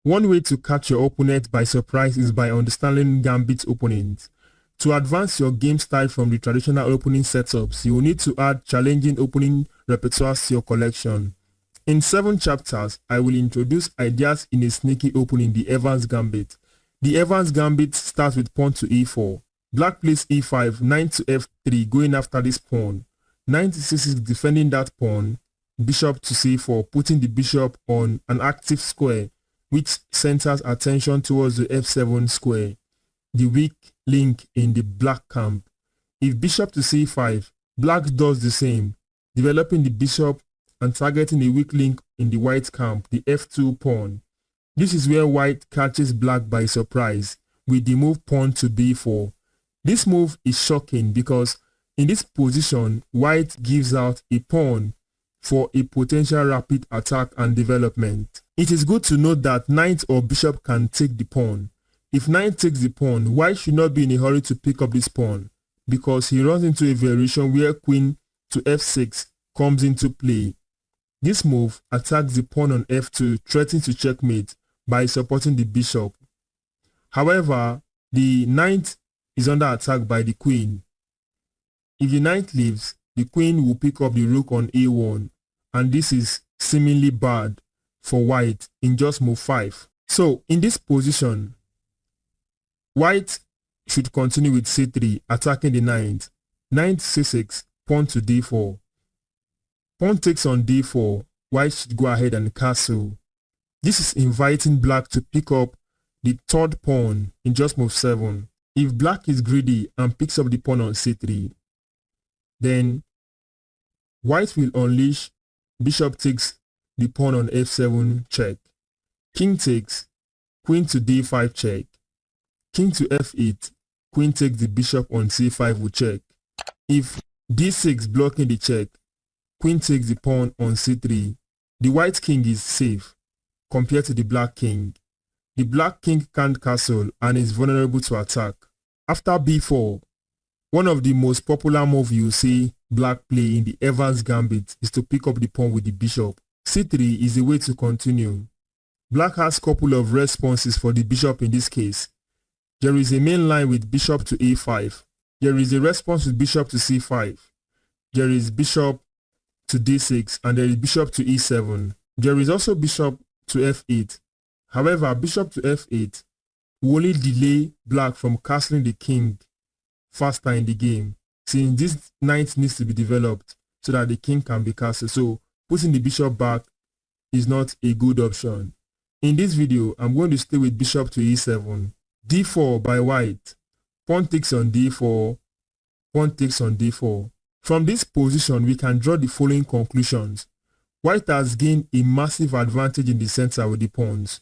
One way to catch your opponent by surprise is by understanding Gambit's opponent. To advance your game style from the traditional opening setups, you will need to add challenging opening repertoires to your collection. In 7 chapters, I will introduce ideas in a sneaky opening, the Evans Gambit. The Evans Gambit starts with pawn to e4. Black plays e5, knight to f3 going after this pawn. Knight to c6 defending that pawn. Bishop to c4, putting the bishop on an active square, which centers attention towards the f7 square, the weak link in the black camp. If bishop to c5, black does the same, developing the bishop and targeting a weak link in the white camp, the f2 pawn. This is where white catches black by surprise with the move pawn to b4. This move is shocking because in this position, white gives out a pawn for a potential rapid attack and development. It is good to note that knight or bishop can take the pawn. If knight takes the pawn, white should not be in a hurry to pick up this pawn because he runs into a variation where queen to f6 comes into play. This move attacks the pawn on f2, threatening to checkmate by supporting the bishop. However, the knight is under attack by the queen. If the knight leaves, the queen will pick up the rook on a1, and this is seemingly bad for white in just move 5. So in this position, white should continue with c3, attacking the knight. Knight c6, pawn to d4. Pawn takes on d4, white should go ahead and castle. This is inviting black to pick up the third pawn in just move 7. If black is greedy and picks up the pawn on c3, then white will unleash bishop takes the pawn on f7 check. King takes, queen to d5 check. King to f8, queen takes the bishop on c5 will check. If d6 blocking the check, queen takes the pawn on c3. The white king is safe compared to the black king. The black king can't castle and is vulnerable to attack. After b4, one of the most popular moves you see black play in the Evans Gambit is to pick up the pawn with the bishop. c3 is the way to continue. Black has a couple of responses for the bishop in this case. There is a main line with bishop to a5. There is a response with bishop to c5. There is bishop to d6 and there is bishop to e7. There is also bishop to f8. However, bishop to f8 will only delay black from castling the king faster in the game, since this knight needs to be developed so that the king can be castled. So putting the bishop back is not a good option. In this video, I'm going to stay with bishop to e7. d4 by white. Pawn takes on d4. Pawn takes on d4. From this position, we can draw the following conclusions. White has gained a massive advantage in the center with the pawns.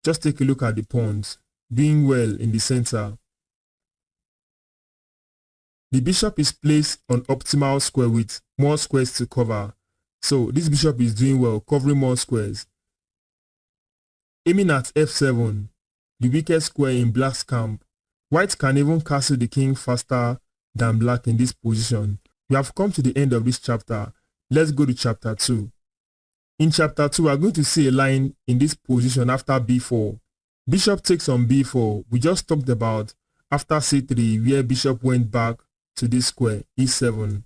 Just take a look at the pawns doing well in the center. The bishop is placed on optimal square with more squares to cover. So this bishop is doing well, covering more squares. Aiming at f7, the weakest square in black's camp. White can even castle the king faster than black in this position. We have come to the end of this chapter. Let's go to chapter 2. In chapter 2, we are going to see a line in this position after b4. Bishop takes on b4. We just talked about after c3 where bishop went back to this square, e7.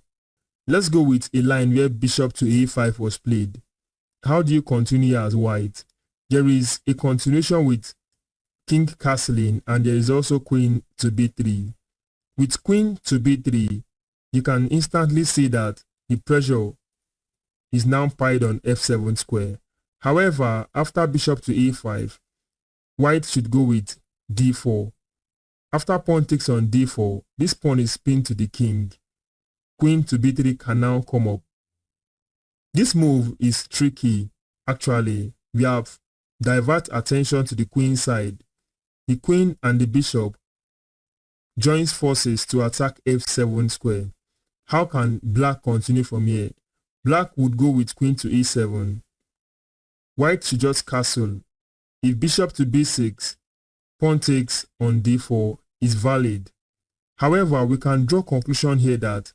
Let's go with a line where bishop to a5 was played. How do you continue as white? There is a continuation with king castling and there is also queen to b3. With queen to b3, you can instantly see that the pressure is now piled on f7 square. However, after bishop to a5, white should go with d4. After pawn takes on d4, this pawn is pinned to the king. Queen to b3 can now come up. This move is tricky. Actually, we have divert attention to the queen side. The queen and the bishop joins forces to attack f7 square. How can black continue from here? Black would go with queen to e7. White should just castle. If bishop to b6, pawn takes on d4 is valid. However, we can draw conclusion here that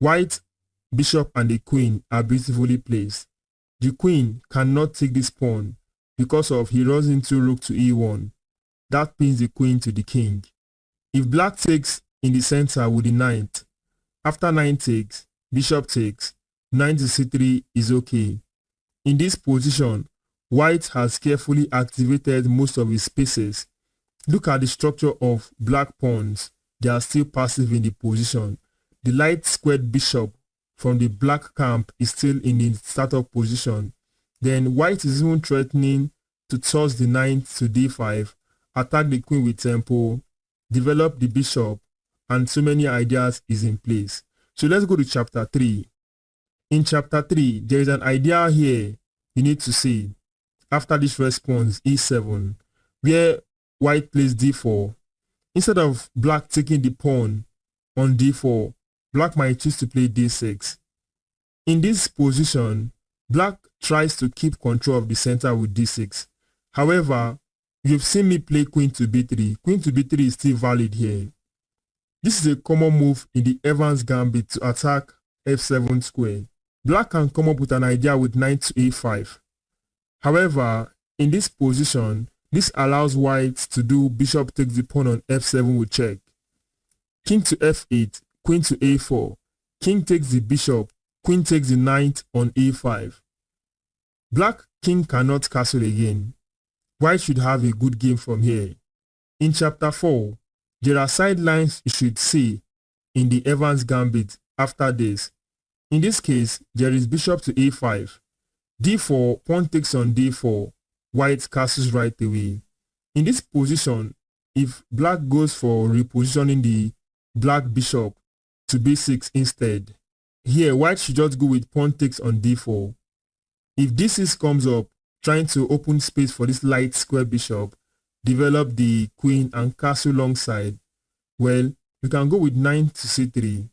white, bishop and the queen are beautifully placed. The queen cannot take this pawn because of he runs into rook to e1. That pins the queen to the king. If black takes in the center with the knight, after knight takes, bishop takes, knight to c3 is okay. In this position, white has carefully activated most of his spaces. Look at the structure of black pawns. They are still passive in the position. The light squared bishop from the black camp is still in the startup position. Then white is even threatening to toss the knight to d5, attack the queen with tempo, develop the bishop, and so many ideas is in place. So let's go to chapter 3. In chapter 3, there is an idea here you need to see. After this response, e7, where white plays d4. Instead of black taking the pawn on d4, black might choose to play d6. In this position, black tries to keep control of the center with d6. However, you've seen me play queen to b3. Queen to b3 is still valid here. This is a common move in the Evans Gambit to attack f7 square. Black can come up with an idea with knight to a5. However, in this position, this allows white to do bishop takes the pawn on f7 with check. King to f8, queen to a4. King takes the bishop, queen takes the knight on a5. Black king cannot castle again. White should have a good game from here. In chapter 4, there are sidelines you should see in the Evans Gambit after this. In this case, there is bishop to a5. d4, pawn takes on d4. White castles right away. In this position, if black goes for repositioning the black bishop to b6 instead, here white should just go with pawn takes on d4. If d6 comes up, trying to open space for this light square bishop, develop the queen and castle alongside, well, you can go with knight to c3.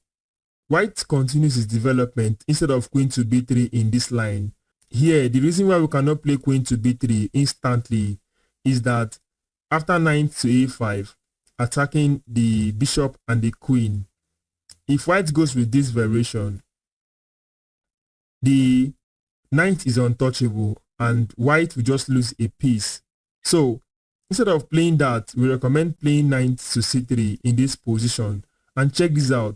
White continues his development instead of queen to b3 in this line. Here, the reason why we cannot play queen to b3 instantly is that after knight to a5, attacking the bishop and the queen, if white goes with this variation, the knight is untouchable and white will just lose a piece. So instead of playing that, we recommend playing knight to c3 in this position. And check this out.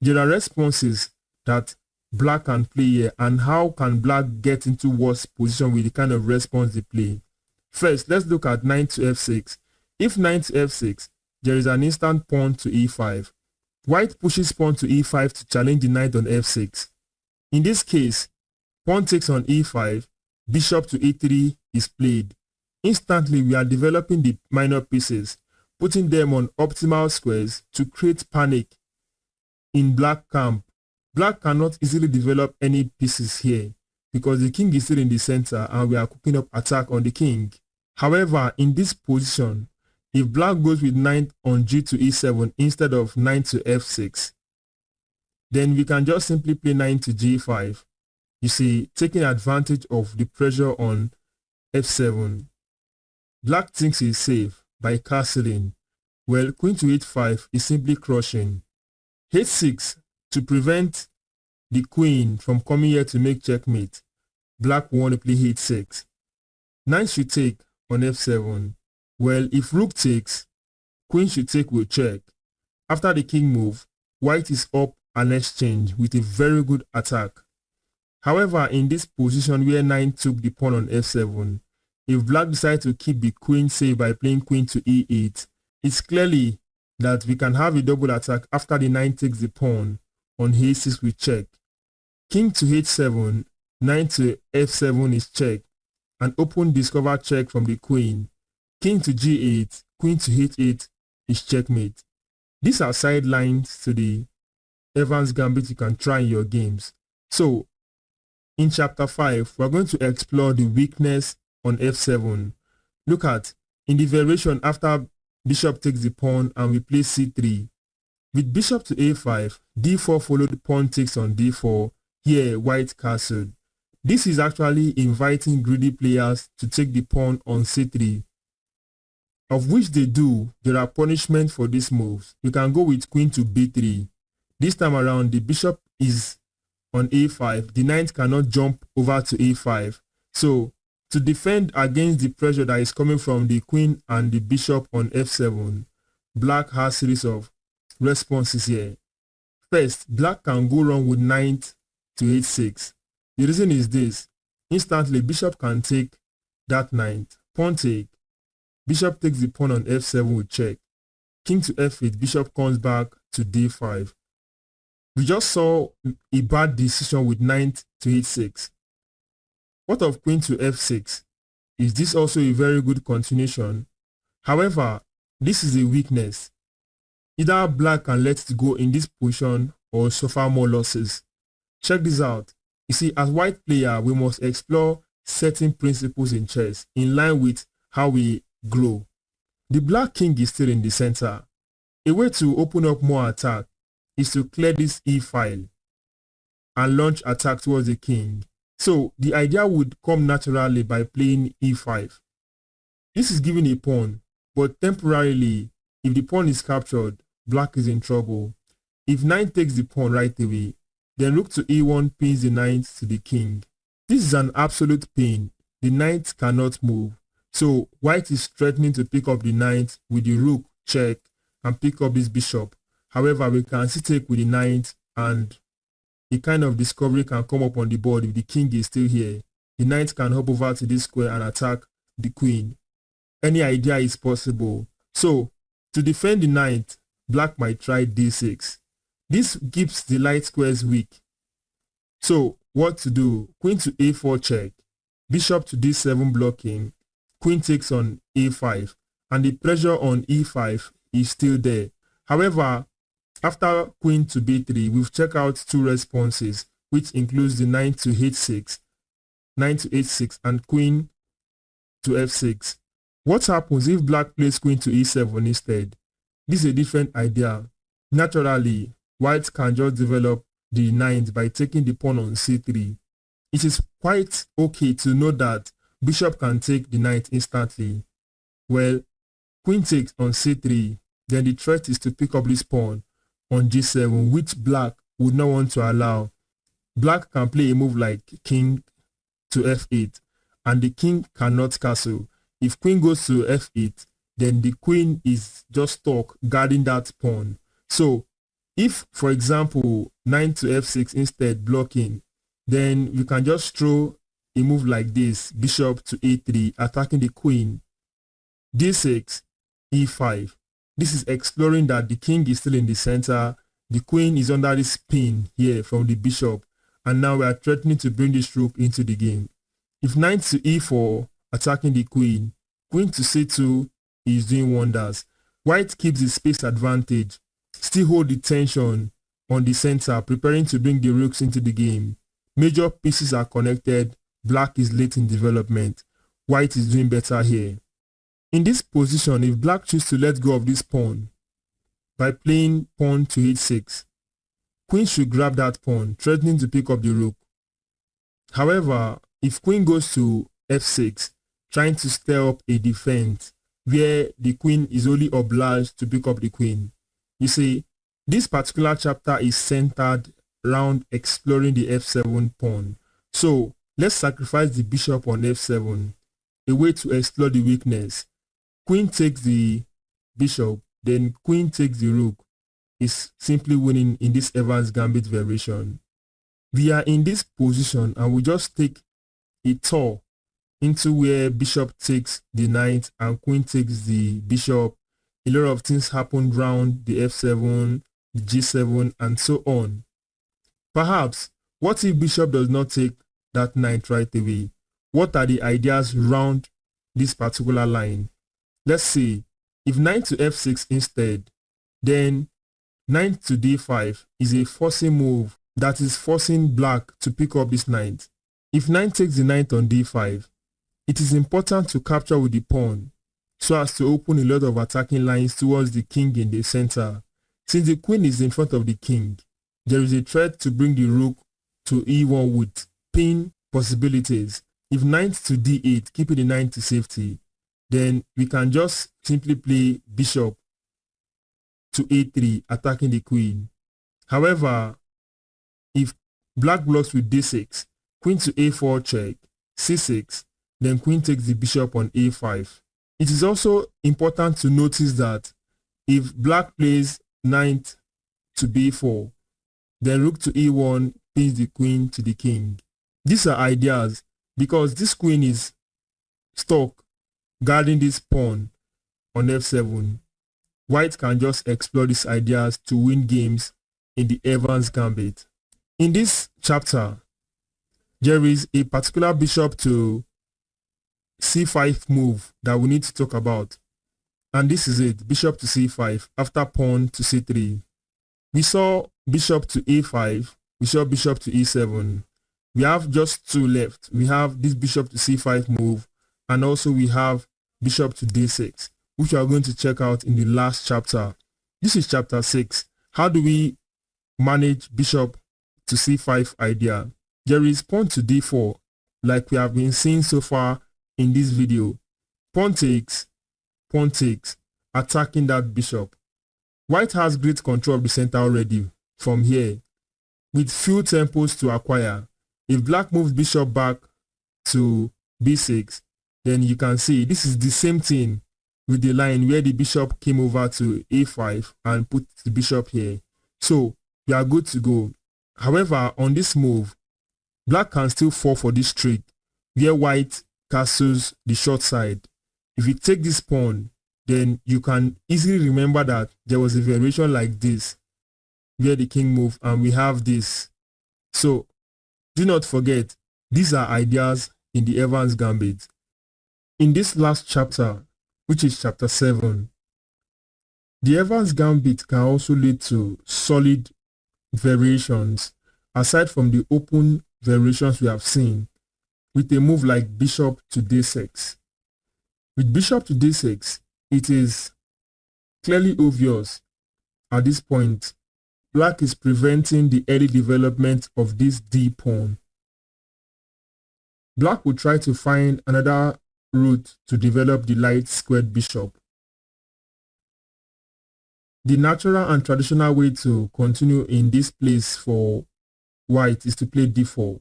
There are responses that black can play here, and how can black get into worse position with the kind of response they play. First, let's look at knight to f6. If knight to f6, there is an instant pawn to e5. White pushes pawn to e5 to challenge the knight on f6. In this case, pawn takes on e5, bishop to e3 is played. Instantly, we are developing the minor pieces, putting them on optimal squares to create panic in black camp. Black cannot easily develop any pieces here because the king is still in the center and we are cooking up attack on the king. However, in this position, if black goes with knight on g to e7 instead of knight to f6, then we can just simply play knight to g5. You see, taking advantage of the pressure on f7. Black thinks he's safe by castling. Well, queen to h5 is simply crushing. h6 to prevent the queen from coming here to make checkmate. Black want to play h6. Knight should take on f7. Well, if rook takes, queen should take with check. After the king move, white is up an exchange with a very good attack. However, in this position where knight took the pawn on f7, if black decides to keep the queen safe by playing queen to e8, it's clearly that we can have a double attack after the knight takes the pawn on a6 with check. King to h7, knight to f7 is check. An open discover check from the queen. King to g8, queen to h8 is checkmate. These are sidelines to the Evans Gambit you can try in your games. So, in chapter 5, we're going to explore the weakness on f7. Look at, in the variation after bishop takes the pawn and we play c3. With bishop to a5, d4 followed pawn takes on d4, here white castled. This is actually inviting greedy players to take the pawn on c3, of which they do. There are punishments for these moves. You can go with queen to b3. This time around, the bishop is on a5. The knight cannot jump over to a5. So To defend against the pressure that is coming from the queen and the bishop on f7, black has a series of responses here. First, black can go wrong with knight to h6. The reason is this: instantly bishop can take that knight, pawn take, bishop takes the pawn on f7 with check, king to f8, bishop comes back to d5. We just saw a bad decision with knight to h6. What of queen to f6? Is this also a very good continuation? However, this is a weakness. Either black can let it go in this position or suffer more losses. Check this out. You see, as white player, we must explore certain principles in chess in line with how we grow. The black king is still in the center. A way to open up more attack is to clear this e file and launch attack towards the king. So the idea would come naturally by playing e5. This is giving a pawn, but temporarily, if the pawn is captured, black is in trouble. If knight takes the pawn right away, then rook to e1 pins the knight to the king. This is an absolute pain. The knight cannot move. So white is threatening to pick up the knight with the rook, check, and pick up this bishop. However, we can still take with the knight, and a kind of discovery can come up on the board if the king is still here. The knight can hop over to this square and attack the queen. Any idea is possible. So, to defend the knight, black might try d6. This keeps the light squares weak. So, what to do? Queen to a4 check, bishop to d7 blocking, queen takes on a5, and the pressure on e5 is still there. However, after queen to b3, we've checked out two responses, which includes the knight to h6, and queen to f6. What happens if black plays queen to e7 instead? This is a different idea. Naturally, white can just develop the knight by taking the pawn on c3. It is quite okay to know that bishop can take the knight instantly. Well, queen takes on c3, then the threat is to pick up this pawn on g7, which black would not want to allow. Black can play a move like king to f8, and the king cannot castle. If queen goes to f8, then the queen is just stuck guarding that pawn. So if, for example, knight to f6 instead blocking, then you can just throw a move like this, bishop to a3, attacking the queen, d6, e5. This is exploring that the king is still in the center, the queen is under this pin here from the bishop, and now we are threatening to bring this rook into the game. If knight to e4, attacking the queen, queen to c2 is doing wonders. White keeps the space advantage, still hold the tension on the center, preparing to bring the rooks into the game. Major pieces are connected, black is late in development, white is doing better here. In this position, if black chooses to let go of this pawn by playing pawn to h6, queen should grab that pawn, threatening to pick up the rook. However, if queen goes to f6, trying to stir up a defense where the queen is only obliged to pick up the queen. You see, this particular chapter is centered around exploring the f7 pawn. So let's sacrifice the bishop on f7, a way to explore the weakness. Queen takes the bishop, then queen takes the rook, is simply winning in this Evans Gambit variation. We are in this position and we just take a tour into where bishop takes the knight and queen takes the bishop. A lot of things happened around the f7, the g7, and so on. Perhaps, what if bishop does not take that knight right away? What are the ideas around this particular line? Let's see. If knight to f6 instead, then knight to d5 is a forcing move that is forcing black to pick up this knight. If knight takes the knight on d5, it is important to capture with the pawn so as to open a lot of attacking lines towards the king in the center. Since the queen is in front of the king, there is a threat to bring the rook to e1 with pin possibilities. If knight to d8, keeping the knight to safety, then we can just simply play bishop to a3, attacking the queen. However, if black blocks with d6, queen to a4 check, c6, then queen takes the bishop on a5. It is also important to notice that if black plays knight to b4, then rook to e1 pins the queen to the king. These are ideas because this queen is stuck guarding this pawn on f7. White can just explore these ideas to win games in the Evans Gambit. In this chapter, there is a particular bishop to c5 move that we need to talk about. And this is it, bishop to c5 after pawn to c3. We saw bishop to a5, we saw bishop to e7. We have just two left. We have this bishop to c5 move, and also we have bishop to d6, which we are going to check out in the last chapter. This is chapter 6. How do we manage bishop to c5 idea? There is pawn to d4, like we have been seeing so far in this video. Pawn takes, attacking that bishop. White has great control of the center already from here, with few tempos to acquire. If black moves bishop back to b6, then you can see this is the same thing with the line where the bishop came over to a5 and put the bishop here. So we are good to go. However, on this move, black can still fall for this trick where white castles the short side. If you take this pawn, then you can easily remember that there was a variation like this where the king moved, and we have this. So do not forget, these are ideas in the Evans Gambit. In this last chapter, which is chapter 7, the Evans Gambit can also lead to solid variations aside from the open variations we have seen, with a move like bishop to d6. With bishop to d6, it is clearly obvious at this point black is preventing the early development of this d pawn. Black will try to find another route to develop the light squared bishop. The natural and traditional way to continue in this place for white is to play d4.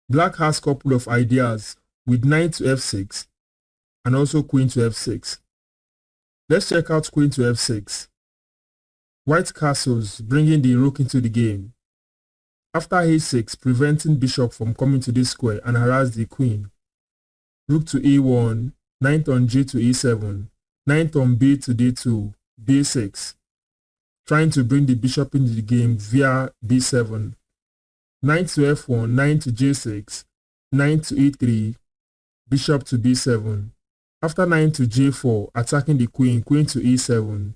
Black has a couple of ideas with knight to f6 and also queen to f6. Let's check out queen to f6. White castles, bringing the rook into the game. After a6, preventing bishop from coming to this square and harass the queen. Rook to e1, knight on g to e7, knight on b to d2, b6. Trying to bring the bishop into the game via b7. Knight to f1, knight to j6, knight to e3, bishop to b7. After knight to j4, attacking the queen, queen to e7,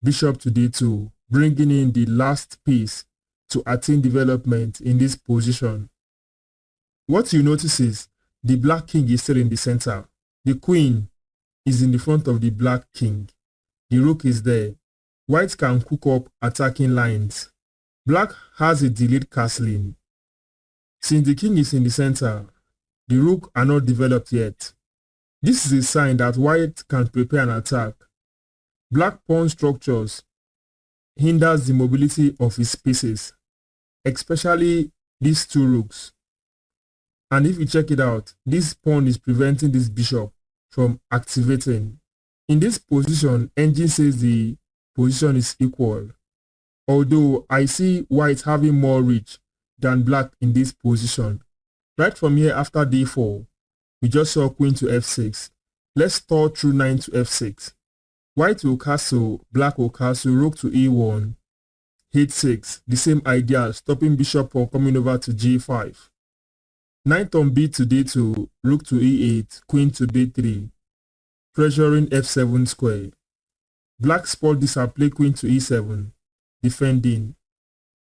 bishop to d2, bringing in the last piece to attain development in this position. What you notice is the black king is still in the center. The queen is in the front of the black king. The rook is there. White can cook up attacking lines. Black has a delayed castling. Since the king is in the center, the rook are not developed yet. This is a sign that white can prepare an attack. Black pawn structures hinders the mobility of his pieces, especially these two rooks. And if you check it out, this pawn is preventing this bishop from activating. In this position, engine says the position is equal. Although I see white having more reach than black in this position. Right from here after d4, we just saw queen to f6. Let's throw through knight to f6. White will castle, black will castle, rook to e1, h6, the same idea, stopping bishop from coming over to g5. Knight on b to d2, rook to e8, queen to b3, pressuring f7 square. Black spot this and play queen to e7, defending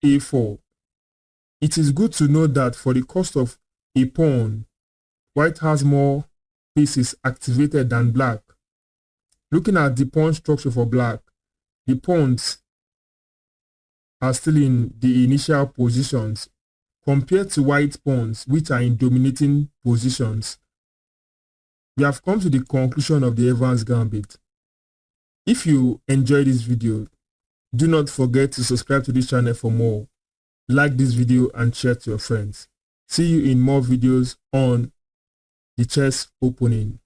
a4. It is good to know that for the cost of a pawn, white has more pieces activated than black. Looking at the pawn structure for black, the pawns are still in the initial positions compared to white pawns which are in dominating positions. We have come to the conclusion of the Evans Gambit. If you enjoyed this video, do not forget to subscribe to this channel for more. Like this video and share to your friends. See you in more videos on the chess opening.